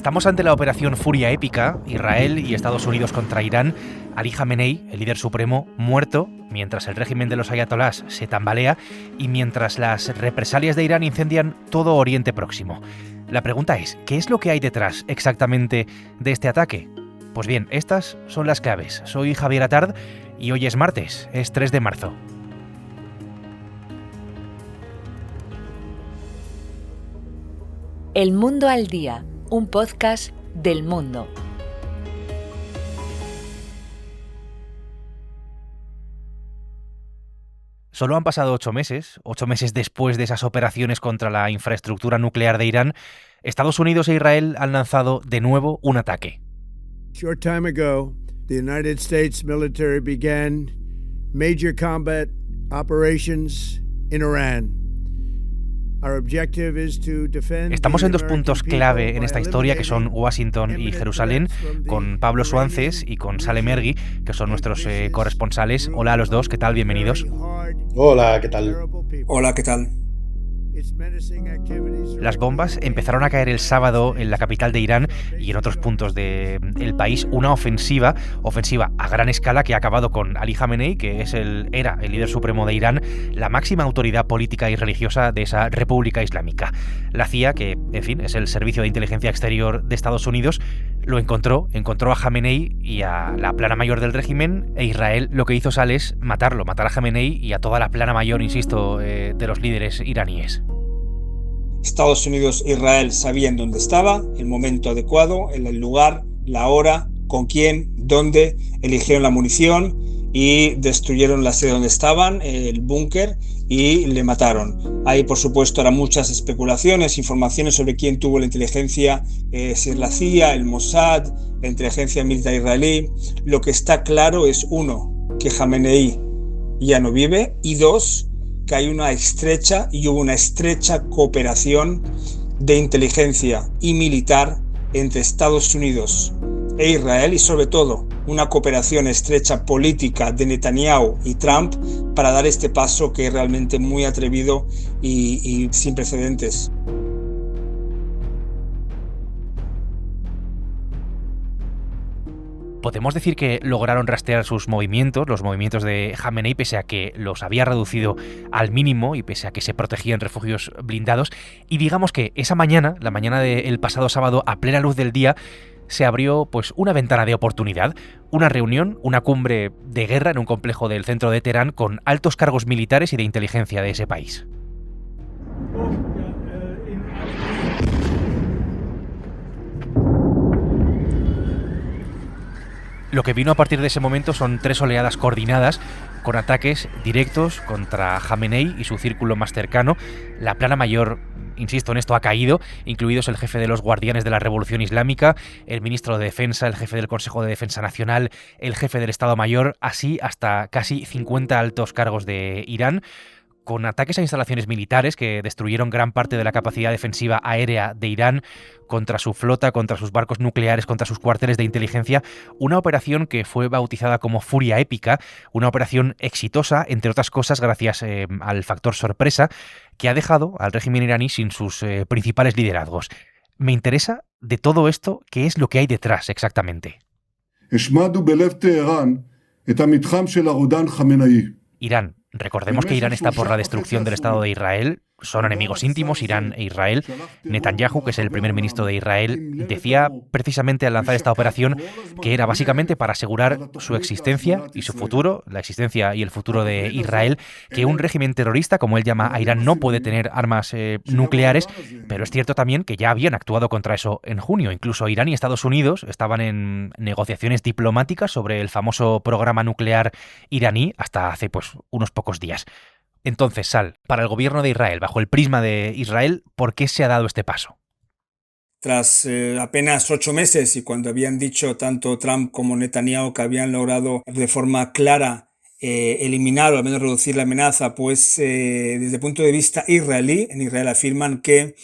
Estamos ante la operación Furia Épica, Israel y Estados Unidos contra Irán. Ali Jamenei, el líder supremo, muerto, mientras el régimen de los ayatolás se tambalea y mientras las represalias de Irán incendian todo Oriente Próximo. La pregunta es, ¿qué es lo que hay detrás exactamente de este ataque? Pues bien, estas son las claves. Soy Javier Atard y hoy es martes, es 3 de marzo. El Mundo al Día, un podcast del Mundo. Solo han pasado 8 meses después de esas operaciones contra la infraestructura nuclear de Irán. Estados Unidos e Israel han lanzado de nuevo un ataque. Short time ago, the United States military began major combat operations in Iran. Estamos en dos puntos clave en esta historia, que son Washington y Jerusalén, con Pablo Suances y con Salem Ergui, que son nuestros corresponsales. Hola a los dos, ¿qué tal? Bienvenidos. Hola, ¿qué tal? Hola, ¿qué tal? Las bombas empezaron a caer el sábado en la capital de Irán y en otros puntos del país. Una ofensiva a gran escala que ha acabado con Ali Jamenei, que era el líder supremo de Irán, la máxima autoridad política y religiosa de esa república islámica. La CIA, que en fin es el servicio de inteligencia exterior de Estados Unidos, lo encontró a Jamenei y a la plana mayor del régimen, e Israel lo que hizo es matar a Jamenei y a toda la plana mayor, insisto, de los líderes iraníes. Estados Unidos e Israel sabían dónde estaba, el momento adecuado, el lugar, la hora, con quién, dónde, eligieron la munición y destruyeron la sede donde estaban, el búnker, y le mataron. Hay, por supuesto, ahora muchas especulaciones, informaciones sobre quién tuvo la inteligencia, si es la CIA, el Mossad, la inteligencia militar israelí. Lo que está claro es, uno, que Jamenei ya no vive, y dos, que hay hubo una estrecha cooperación de inteligencia y militar entre Estados Unidos e Israel, y sobre todo una cooperación estrecha política de Netanyahu y Trump para dar este paso que es realmente muy atrevido y sin precedentes. Podemos decir que lograron rastrear sus movimientos, los movimientos de Jamenei, pese a que los había reducido al mínimo y pese a que se protegía en refugios blindados. Y digamos que esa mañana, la mañana del pasado sábado, a plena luz del día, se abrió pues una ventana de oportunidad, una reunión, una cumbre de guerra en un complejo del centro de Teherán con altos cargos militares y de inteligencia de ese país. Lo que vino a partir de ese momento son 3 oleadas coordinadas con ataques directos contra Jamenei y su círculo más cercano. La plana mayor, insisto en esto, ha caído, incluidos el jefe de los guardianes de la Revolución Islámica, el ministro de Defensa, el jefe del Consejo de Defensa Nacional, el jefe del Estado Mayor, así hasta casi 50 altos cargos de Irán, con ataques a instalaciones militares que destruyeron gran parte de la capacidad defensiva aérea de Irán, contra su flota, contra sus barcos nucleares, contra sus cuarteles de inteligencia. Una operación que fue bautizada como Furia Épica, una operación exitosa, entre otras cosas, gracias al factor sorpresa, que ha dejado al régimen iraní sin sus principales liderazgos. Me interesa de todo esto, ¿qué es lo que hay detrás exactamente? Irán. Recordemos que Irán está por la destrucción del Estado de Israel. Son enemigos íntimos, Irán e Israel. Netanyahu, que es el primer ministro de Israel, decía precisamente al lanzar esta operación que era básicamente para asegurar su existencia y su futuro, la existencia y el futuro de Israel, que un régimen terrorista, como él llama a Irán, no puede tener armas nucleares, pero es cierto también que ya habían actuado contra eso en junio. Incluso Irán y Estados Unidos estaban en negociaciones diplomáticas sobre el famoso programa nuclear iraní hasta hace unos pocos días. Entonces, Sal, para el gobierno de Israel, bajo el prisma de Israel, ¿por qué se ha dado este paso? Tras apenas 8 meses, y cuando habían dicho tanto Trump como Netanyahu que habían logrado de forma clara eliminar o al menos reducir la amenaza, desde el punto de vista israelí, en Israel afirman que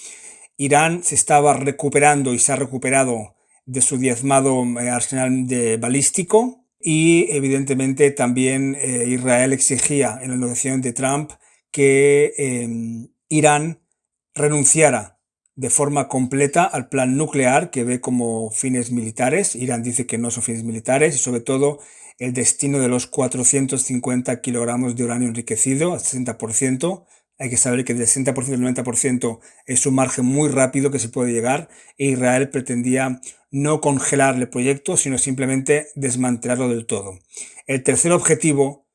Irán se estaba recuperando y se ha recuperado de su diezmado arsenal balístico. Y evidentemente también Israel exigía en la negociación de Trump que Irán renunciara de forma completa al plan nuclear que ve como fines militares. Irán dice que no son fines militares y sobre todo el destino de los 450 kilogramos de uranio enriquecido al 60%. Hay que saber que del 60% al 90% es un margen muy rápido que se puede llegar e Israel pretendía no congelar el proyecto, sino simplemente desmantelarlo del todo. El tercer objetivo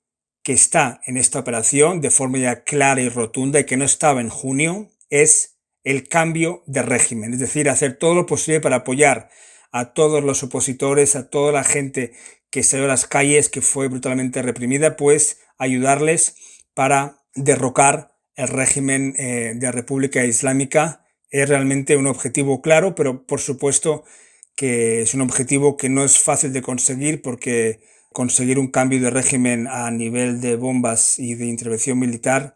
que está en esta operación de forma ya clara y rotunda y que no estaba en junio es el cambio de régimen, es decir, hacer todo lo posible para apoyar a todos los opositores, a toda la gente que salió a las calles, que fue brutalmente reprimida, pues ayudarles para derrocar el régimen de República Islámica. Es realmente un objetivo claro, pero por supuesto que es un objetivo que no es fácil de conseguir porque conseguir un cambio de régimen a nivel de bombas y de intervención militar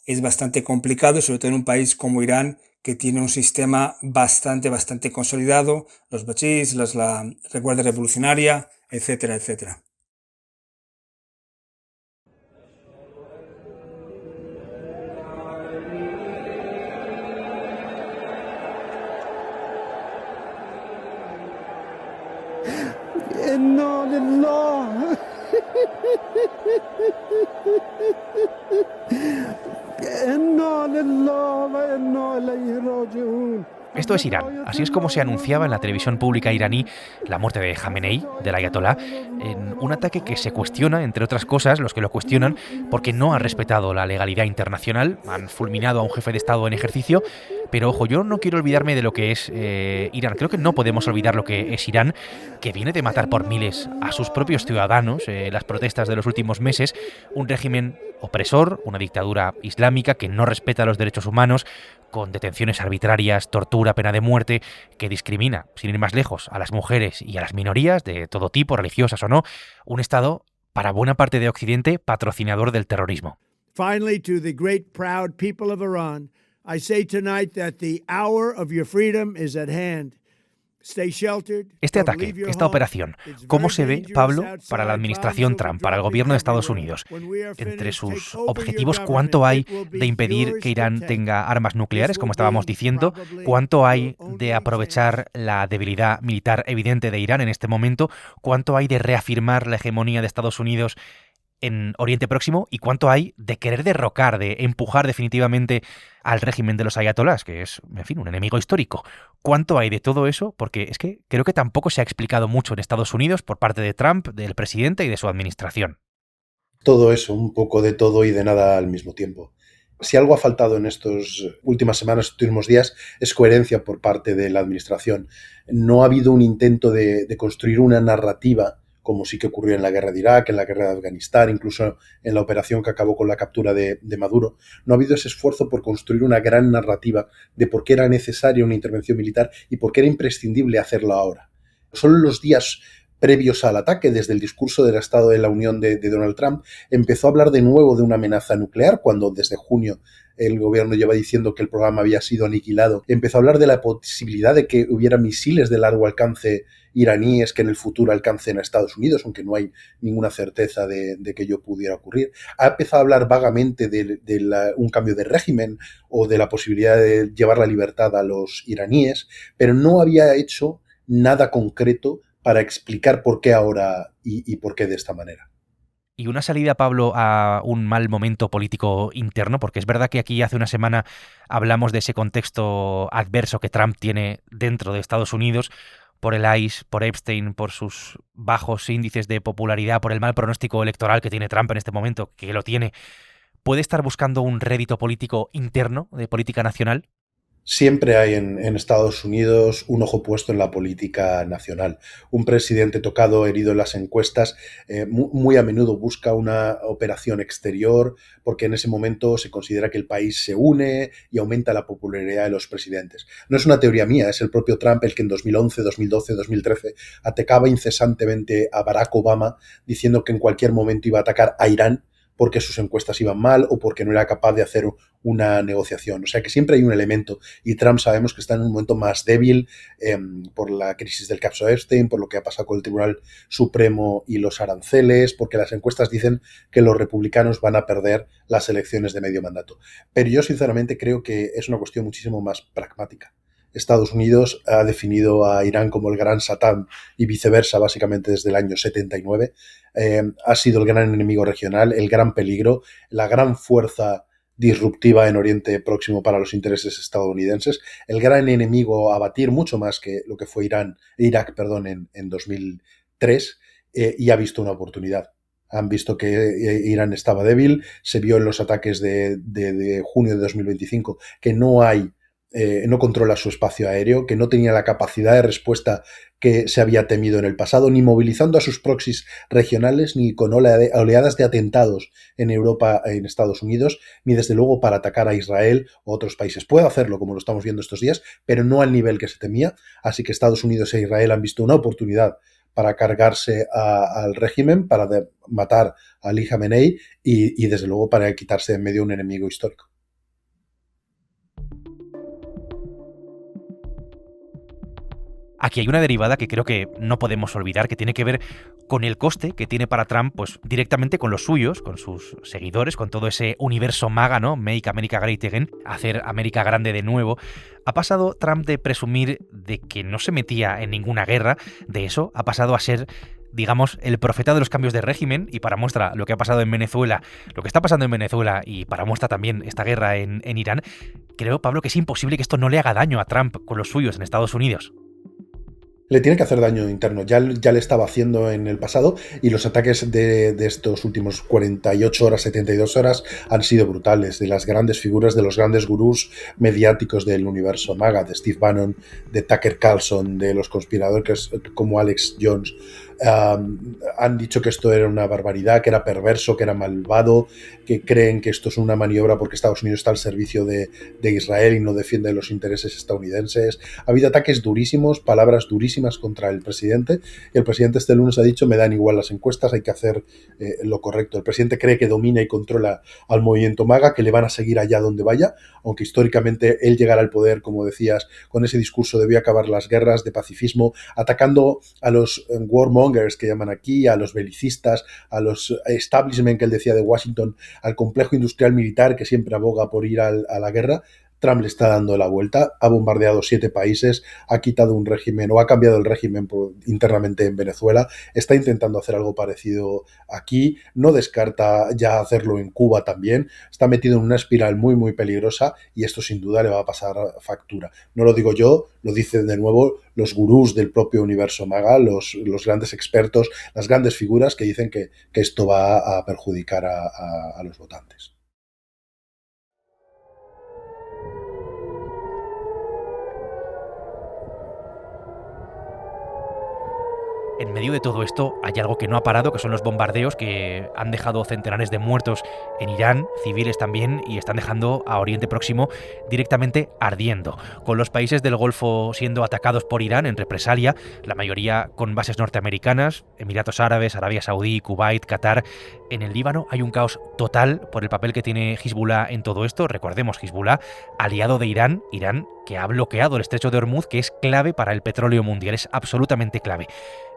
es bastante complicado, sobre todo en un país como Irán, que tiene un sistema bastante consolidado, los bachís, la Guardia Revolucionaria, etcétera, etcétera. إنا لله إنا لله وإنا إليه راجعون. Esto es Irán. Así es como se anunciaba en la televisión pública iraní la muerte de Jamenei, del ayatolá, en un ataque que se cuestiona, entre otras cosas, los que lo cuestionan, porque no ha respetado la legalidad internacional, han fulminado a un jefe de Estado en ejercicio, pero ojo, yo no quiero olvidarme de lo que es Irán. Creo que no podemos olvidar lo que es Irán, que viene de matar por miles a sus propios ciudadanos, las protestas de los últimos meses, un régimen opresor, una dictadura islámica que no respeta los derechos humanos, con detenciones arbitrarias, tortura, pena de muerte, que discrimina, sin ir más lejos, a las mujeres y a las minorías de todo tipo, religiosas o no, un Estado, para buena parte de Occidente, patrocinador del terrorismo. Finally, to the great proud people of Iran, I say tonight that the hour of your freedom is at hand. Este ataque, esta operación, ¿cómo se ve, Pablo, para la administración Trump, para el gobierno de Estados Unidos? Entre sus objetivos, ¿cuánto hay de impedir que Irán tenga armas nucleares, como estábamos diciendo? ¿Cuánto hay de aprovechar la debilidad militar evidente de Irán en este momento? ¿Cuánto hay de reafirmar la hegemonía de Estados Unidos en Oriente Próximo? ¿Y cuánto hay de querer derrocar, de empujar definitivamente al régimen de los ayatolás, que es, en fin, un enemigo histórico? ¿Cuánto hay de todo eso? Porque es que creo que tampoco se ha explicado mucho en Estados Unidos por parte de Trump, del presidente y de su administración. Todo eso, un poco de todo y de nada al mismo tiempo. Si algo ha faltado en estas últimas semanas, estos últimos días, es coherencia por parte de la administración. No ha habido un intento de construir una narrativa, como sí que ocurrió en la guerra de Irak, en la guerra de Afganistán, incluso en la operación que acabó con la captura de Maduro. No ha habido ese esfuerzo por construir una gran narrativa de por qué era necesaria una intervención militar y por qué era imprescindible hacerlo ahora. Solo en los días previos al ataque, desde el discurso del Estado de la Unión de Donald Trump, empezó a hablar de nuevo de una amenaza nuclear, cuando desde junio el gobierno lleva diciendo que el programa había sido aniquilado. Empezó a hablar de la posibilidad de que hubiera misiles de largo alcance iraníes que en el futuro alcancen a Estados Unidos, aunque no hay ninguna certeza de que ello pudiera ocurrir. Ha empezado a hablar vagamente de un cambio de régimen o de la posibilidad de llevar la libertad a los iraníes, pero no había hecho nada concreto para explicar por qué ahora y por qué de esta manera. Y una salida, Pablo, a un mal momento político interno, porque es verdad que aquí hace una semana hablamos de ese contexto adverso que Trump tiene dentro de Estados Unidos, por el ICE, por Epstein, por sus bajos índices de popularidad, por el mal pronóstico electoral que tiene Trump en este momento, que lo tiene. ¿Puede estar buscando un rédito político interno, de política nacional? Siempre hay en Estados Unidos un ojo puesto en la política nacional. Un presidente tocado, herido en las encuestas, muy a menudo busca una operación exterior porque en ese momento se considera que el país se une y aumenta la popularidad de los presidentes. No es una teoría mía, es el propio Trump el que en 2011, 2012, 2013 atacaba incesantemente a Barack Obama diciendo que en cualquier momento iba a atacar a Irán porque sus encuestas iban mal o porque no era capaz de hacer una negociación. O sea que siempre hay un elemento y Trump sabemos que está en un momento más débil por la crisis del caso Epstein, por lo que ha pasado con el Tribunal Supremo y los aranceles, porque las encuestas dicen que los republicanos van a perder las elecciones de medio mandato. Pero yo sinceramente creo que es una cuestión muchísimo más pragmática. Estados Unidos ha definido a Irán como el gran Satán y viceversa, básicamente desde el año 79. Ha sido el gran enemigo regional, el gran peligro, la gran fuerza disruptiva en Oriente Próximo para los intereses estadounidenses, el gran enemigo a batir, mucho más que lo que fue Irak en 2003, y ha visto una oportunidad. Han visto que Irán estaba débil, se vio en los ataques de junio de 2025 que no controla su espacio aéreo, que no tenía la capacidad de respuesta que se había temido en el pasado, ni movilizando a sus proxies regionales, ni con oleadas de atentados en Europa, en Estados Unidos, ni desde luego para atacar a Israel o otros países. Puede hacerlo, como lo estamos viendo estos días, pero no al nivel que se temía. Así que Estados Unidos e Israel han visto una oportunidad para cargarse al régimen, para matar a Ali Khamenei y desde luego para quitarse de en medio un enemigo histórico. Aquí hay una derivada que creo que no podemos olvidar, que tiene que ver con el coste que tiene para Trump, pues directamente con los suyos, con sus seguidores, con todo ese universo MAGA, ¿no? Make America Great Again, hacer América grande de nuevo. Ha pasado Trump de presumir de que no se metía en ninguna guerra, de eso ha pasado a ser, digamos, el profeta de los cambios de régimen, y para muestra lo que ha pasado en Venezuela, lo que está pasando en Venezuela, y para muestra también esta guerra en Irán. Creo, Pablo, que es imposible que esto no le haga daño a Trump con los suyos en Estados Unidos. Le tiene que hacer daño interno, ya le estaba haciendo en el pasado, y los ataques de estos últimos 48 horas, 72 horas han sido brutales, de las grandes figuras, de los grandes gurús mediáticos del universo MAGA, de Steve Bannon, de Tucker Carlson, de los conspiradores como Alex Jones. Han dicho que esto era una barbaridad, que era perverso, que era malvado, que creen que esto es una maniobra porque Estados Unidos está al servicio de Israel y no defiende los intereses estadounidenses. Ha habido ataques durísimos, palabras durísimas contra el presidente, y el presidente este lunes ha dicho: me dan igual las encuestas, hay que hacer lo correcto. El presidente cree que domina y controla al movimiento MAGA, que le van a seguir allá donde vaya, aunque históricamente él llegará al poder, como decías, con ese discurso de voy a acabar las guerras, de pacifismo, atacando a los warmongers que llaman aquí, a los belicistas, a los establishment que él decía de Washington, al complejo industrial militar que siempre aboga por ir a la guerra. Trump le está dando la vuelta, ha bombardeado 7 países, ha quitado un régimen o ha cambiado el régimen internamente en Venezuela, está intentando hacer algo parecido aquí, no descarta ya hacerlo en Cuba también, está metido en una espiral muy muy peligrosa, y esto sin duda le va a pasar factura. No lo digo yo, lo dicen de nuevo los gurús del propio universo MAGA, los grandes expertos, las grandes figuras que dicen que esto va a perjudicar a los votantes. En medio de todo esto hay algo que no ha parado, que son los bombardeos que han dejado centenares de muertos en Irán, civiles también, y están dejando a Oriente Próximo directamente ardiendo, con los países del Golfo siendo atacados por Irán en represalia, la mayoría con bases norteamericanas, Emiratos Árabes, Arabia Saudí, Kuwait, Qatar. En el Líbano hay un caos total por el papel que tiene Hezbollah en todo esto. Recordemos, Hezbollah, aliado de Irán, que ha bloqueado el estrecho de Hormuz, que es clave para el petróleo mundial, es absolutamente clave.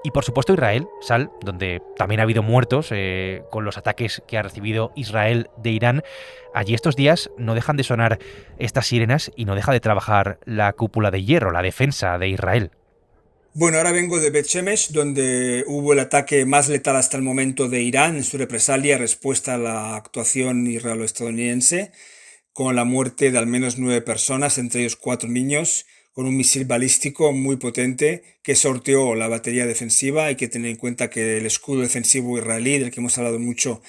Y por supuesto Israel, Sal, donde también ha habido muertos con los ataques que ha recibido Israel de Irán. Allí estos días no dejan de sonar estas sirenas y no deja de trabajar la cúpula de hierro, la defensa de Israel. Bueno, ahora vengo de Bet Shemesh, donde hubo el ataque más letal hasta el momento de Irán en su represalia, respuesta a la actuación israelo-estadounidense, con la muerte de al menos 9 personas, entre ellos 4 niños, con un misil balístico muy potente que sorteó la batería defensiva. Hay que tener en cuenta que el escudo defensivo israelí, del que hemos hablado mucho,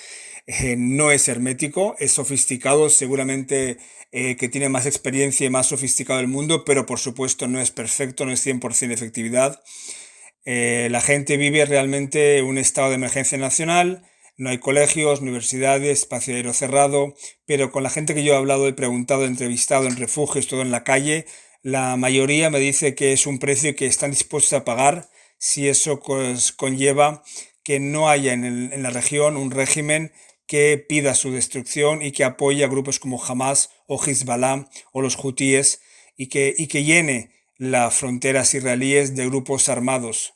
no es hermético, es sofisticado, seguramente que tiene más experiencia y más sofisticado del mundo, pero por supuesto no es perfecto, no es 100% efectividad. La gente vive realmente un estado de emergencia nacional. No hay colegios, universidades, espacio aéreo cerrado, pero con la gente que yo he hablado, he preguntado, he entrevistado en refugios, todo en la calle, la mayoría me dice que es un precio que están dispuestos a pagar si eso conlleva que no haya en la región un régimen que pida su destrucción y que apoye a grupos como Hamas o Hezbollah o los hutíes y que llene las fronteras israelíes de grupos armados.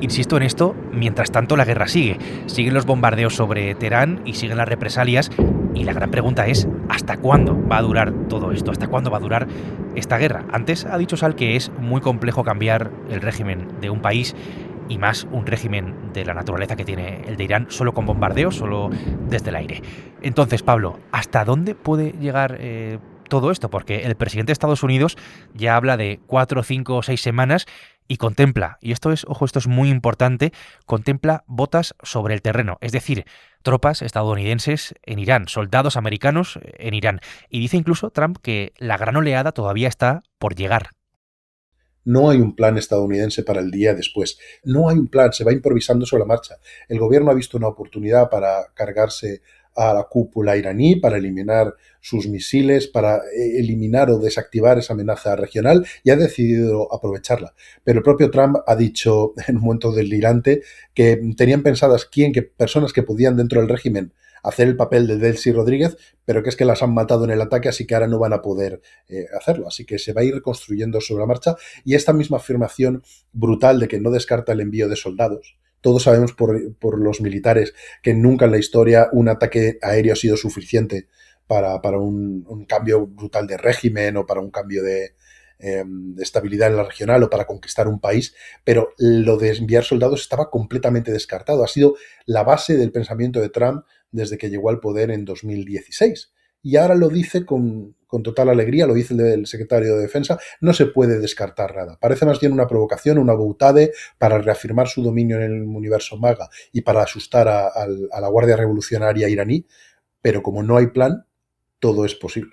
Insisto en esto, mientras tanto la guerra sigue. Siguen los bombardeos sobre Teherán y siguen las represalias. Y la gran pregunta es, ¿hasta cuándo va a durar todo esto? ¿Hasta cuándo va a durar esta guerra? Antes ha dicho Sal que es muy complejo cambiar el régimen de un país, y más un régimen de la naturaleza que tiene el de Irán, solo con bombardeos, solo desde el aire. Entonces, Pablo, ¿hasta dónde puede llegar todo esto? Porque el presidente de Estados Unidos ya habla de 4, 5 o 6 semanas y contempla, y esto es muy importante, contempla botas sobre el terreno, es decir, tropas estadounidenses en Irán, soldados americanos en Irán. Y dice incluso Trump que la gran oleada todavía está por llegar. No hay un plan estadounidense para el día después. No hay un plan, se va improvisando sobre la marcha. El gobierno ha visto una oportunidad para cargarse a la cúpula iraní, para eliminar sus misiles, para eliminar o desactivar esa amenaza regional, y ha decidido aprovecharla. Pero el propio Trump ha dicho en un momento delirante que tenían pensadas personas que podían dentro del régimen hacer el papel de Delcy Rodríguez, pero que es que las han matado en el ataque, así que ahora no van a poder hacerlo. Así que se va a ir reconstruyendo sobre la marcha, y esta misma afirmación brutal de que no descarta el envío de soldados. Todos sabemos por los militares que nunca en la historia un ataque aéreo ha sido suficiente para un cambio brutal de régimen o para un cambio de estabilidad en la regional o para conquistar un país, pero lo de enviar soldados estaba completamente descartado. Ha sido la base del pensamiento de Trump desde que llegó al poder en 2016. Y ahora lo dice con total alegría, lo dice el secretario de Defensa, no se puede descartar nada. Parece más bien una provocación, una boutade para reafirmar su dominio en el universo MAGA y para asustar a la Guardia Revolucionaria iraní, pero como no hay plan, todo es posible.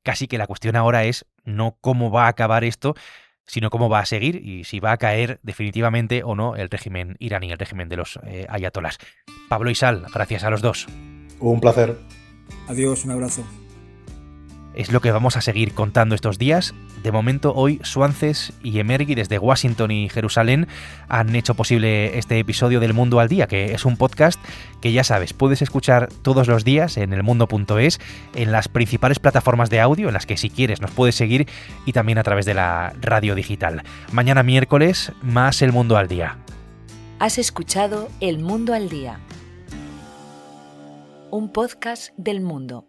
Casi que la cuestión ahora es no cómo va a acabar esto, sino cómo va a seguir y si va a caer definitivamente o no el régimen iraní, el régimen de los ayatolás. Pablo y Sal, gracias a los dos. Un placer. Adiós, un abrazo. Es lo que vamos a seguir contando estos días. De momento, hoy Suances y Emergui desde Washington y Jerusalén han hecho posible este episodio del Mundo al Día, que es un podcast que ya sabes, puedes escuchar todos los días en elmundo.es, en las principales plataformas de audio, en las que si quieres nos puedes seguir, y también a través de la radio digital. Mañana miércoles, más El Mundo al Día. Has escuchado El Mundo al Día, un podcast del Mundo.